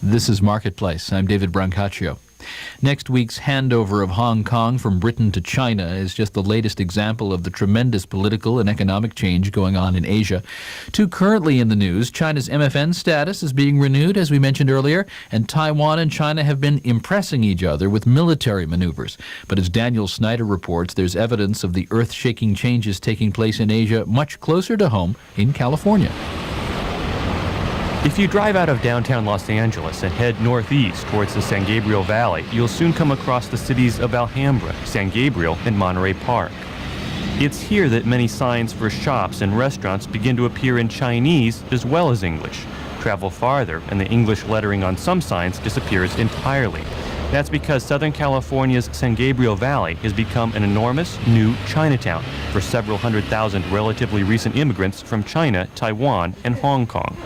This is Marketplace. I'm David Brancaccio. Next week's handover of Hong Kong from Britain to China is just the latest example of the tremendous political and economic change going on in Asia. Two currently in the news, China's MFN status is being renewed, as we mentioned earlier, and Taiwan and China have been impressing each other with military maneuvers. But as Daniel Snyder reports, there's evidence of the earth-shaking changes taking place in Asia much closer to home in California. If you drive out of downtown Los Angeles and head northeast towards the San Gabriel Valley, you'll soon come across the cities of Alhambra, San Gabriel, and Monterey Park. It's here that many signs for shops and restaurants begin to appear in Chinese as well as English. Travel farther, and the English lettering on some signs disappears entirely. That's because Southern California's San Gabriel Valley has become an enormous new Chinatown for several 100,000 relatively recent immigrants from China, Taiwan, and Hong Kong.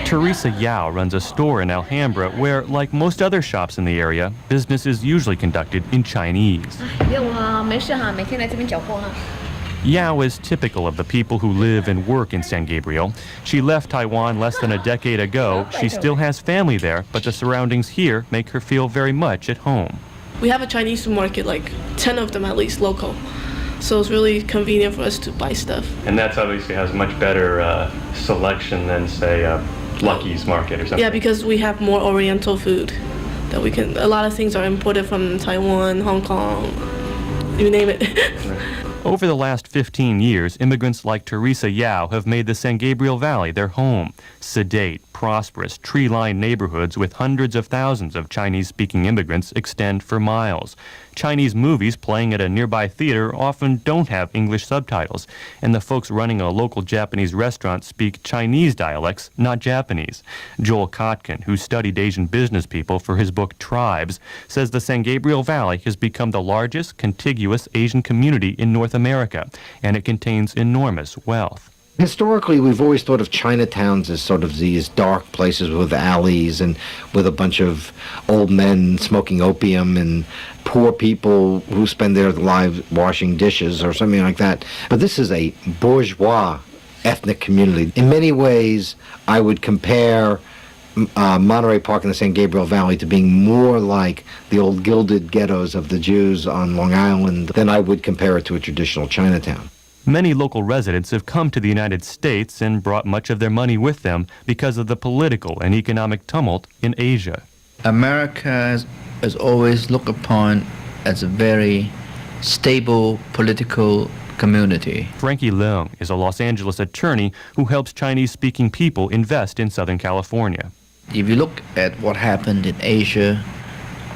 Teresa Yao runs a store in Alhambra where, like most other shops in the area, business is usually conducted in Chinese. Yao is typical of the people who live and work in San Gabriel. She left Taiwan less than a decade ago. She still has family there, but the surroundings here make her feel very much at home. We have a Chinese market, like 10 of them at least, local. So it's really convenient for us to buy stuff. And that's obviously has much better selection than, say, Lucky's Market or something. Yeah, because we have more Oriental food that we can. A lot of things are imported from Taiwan, Hong Kong, you name it. Over the last 15 years, immigrants like Teresa Yao have made the San Gabriel Valley their home. Sedate, prosperous, tree-lined neighborhoods with hundreds of thousands of Chinese-speaking immigrants extend for miles. Chinese movies playing at a nearby theater often don't have English subtitles, and the folks running a local Japanese restaurant speak Chinese dialects, not Japanese. Joel Kotkin, who studied Asian business people for his book Tribes, says the San Gabriel Valley has become the largest contiguous Asian community in North America, and it contains enormous wealth. Historically, we've always thought of Chinatowns as sort of these dark places with alleys and with a bunch of old men smoking opium and poor people who spend their lives washing dishes or something like that. But this is a bourgeois ethnic community. In many ways, I would compare Monterey Park in the San Gabriel Valley to being more like the old gilded ghettos of the Jews on Long Island than I would compare it to a traditional Chinatown. Many local residents have come to the United States and brought much of their money with them because of the political and economic tumult in Asia. America is always looked upon as a very stable political community. Frankie Leung is a Los Angeles attorney who helps Chinese-speaking people invest in Southern California. If you look at what happened in Asia,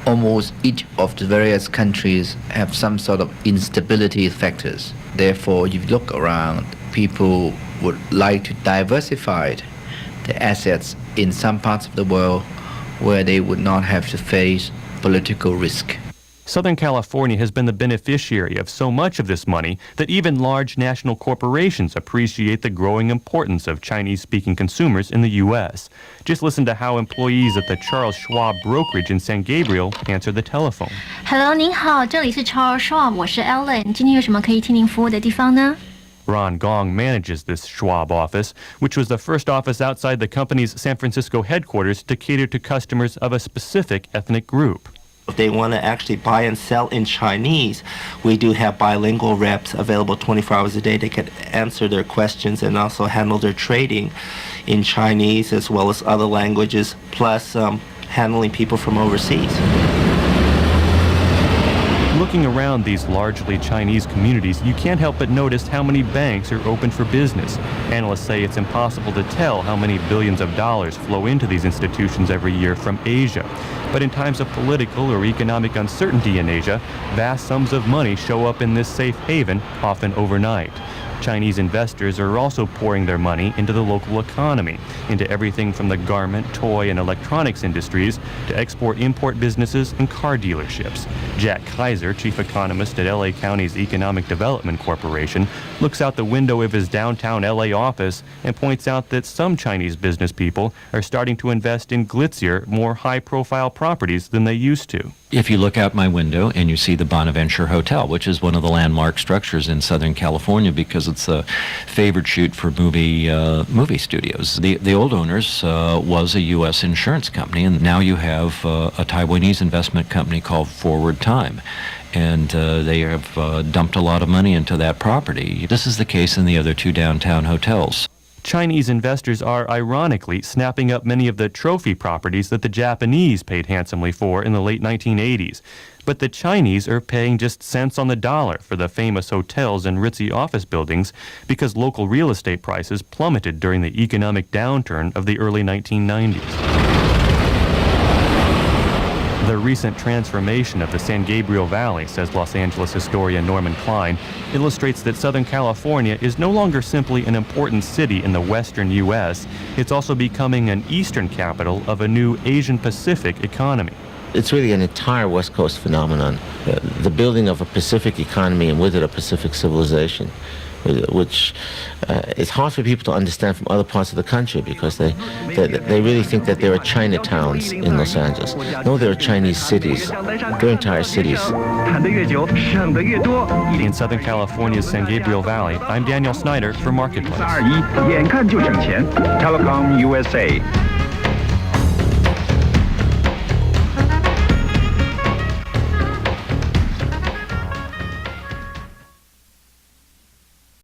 almost each of the various countries have some sort of instability factors. Therefore, if you look around, people would like to diversify the assets in some parts of the world where they would not have to face political risk. Southern California has been the beneficiary of so much of this money that even large national corporations appreciate the growing importance of Chinese-speaking consumers in the U.S. Just listen to how employees at the Charles Schwab brokerage in San Gabriel answer the telephone. Hello, 您好，这里是 Charles Schwab， 我是 Ellen， 今天有什么可以替您服务的地方呢？ Ron Gong manages this Schwab office, which was the first office outside the company's San Francisco headquarters to cater to customers of a specific ethnic group. If they want to actually buy and sell in Chinese, we do have bilingual reps available 24 hours a day. They can answer their questions and also handle their trading in Chinese as well as other languages, plus handling people from overseas. Looking around these largely Chinese communities, you can't help but notice how many banks are open for business. Analysts say it's impossible to tell how many billions of dollars flow into these institutions every year from Asia. But in times of political or economic uncertainty in Asia, vast sums of money show up in this safe haven, often overnight. Chinese investors are also pouring their money into the local economy, into everything from the garment, toy, and electronics industries to export-import businesses and car dealerships. Jack Kaiser, chief economist at LA County's Economic Development Corporation, looks out the window of his downtown LA office and points out that some Chinese business people are starting to invest in glitzier, more high-profile properties than they used to. If you look out my window and you see the Bonaventure Hotel, which is one of the landmark structures in Southern California because because it's a favored shoot for movie studios. The old owners was a U.S. insurance company, and now you have a Taiwanese investment company called Forward Time. And they have dumped a lot of money into that property. This is the case in the other two downtown hotels. Chinese investors are ironically snapping up many of the trophy properties that the Japanese paid handsomely for in the late 1980s. But the Chinese are paying just cents on the dollar for the famous hotels and ritzy office buildings because local real estate prices plummeted during the economic downturn of the early 1990s. The recent transformation of the San Gabriel Valley, says Los Angeles historian Norman Klein, illustrates that Southern California is no longer simply an important city in the western U.S., it's also becoming an eastern capital of a new Asian-Pacific economy. It's really an entire West Coast phenomenon, the building of a Pacific economy and with it a Pacific civilization, which is hard for people to understand from other parts of the country because they really think that there are Chinatowns in Los Angeles. No, there are Chinese cities. There are entire cities. In Southern California's San Gabriel Valley, I'm Daniel Snyder for Marketplace. Telecom USA.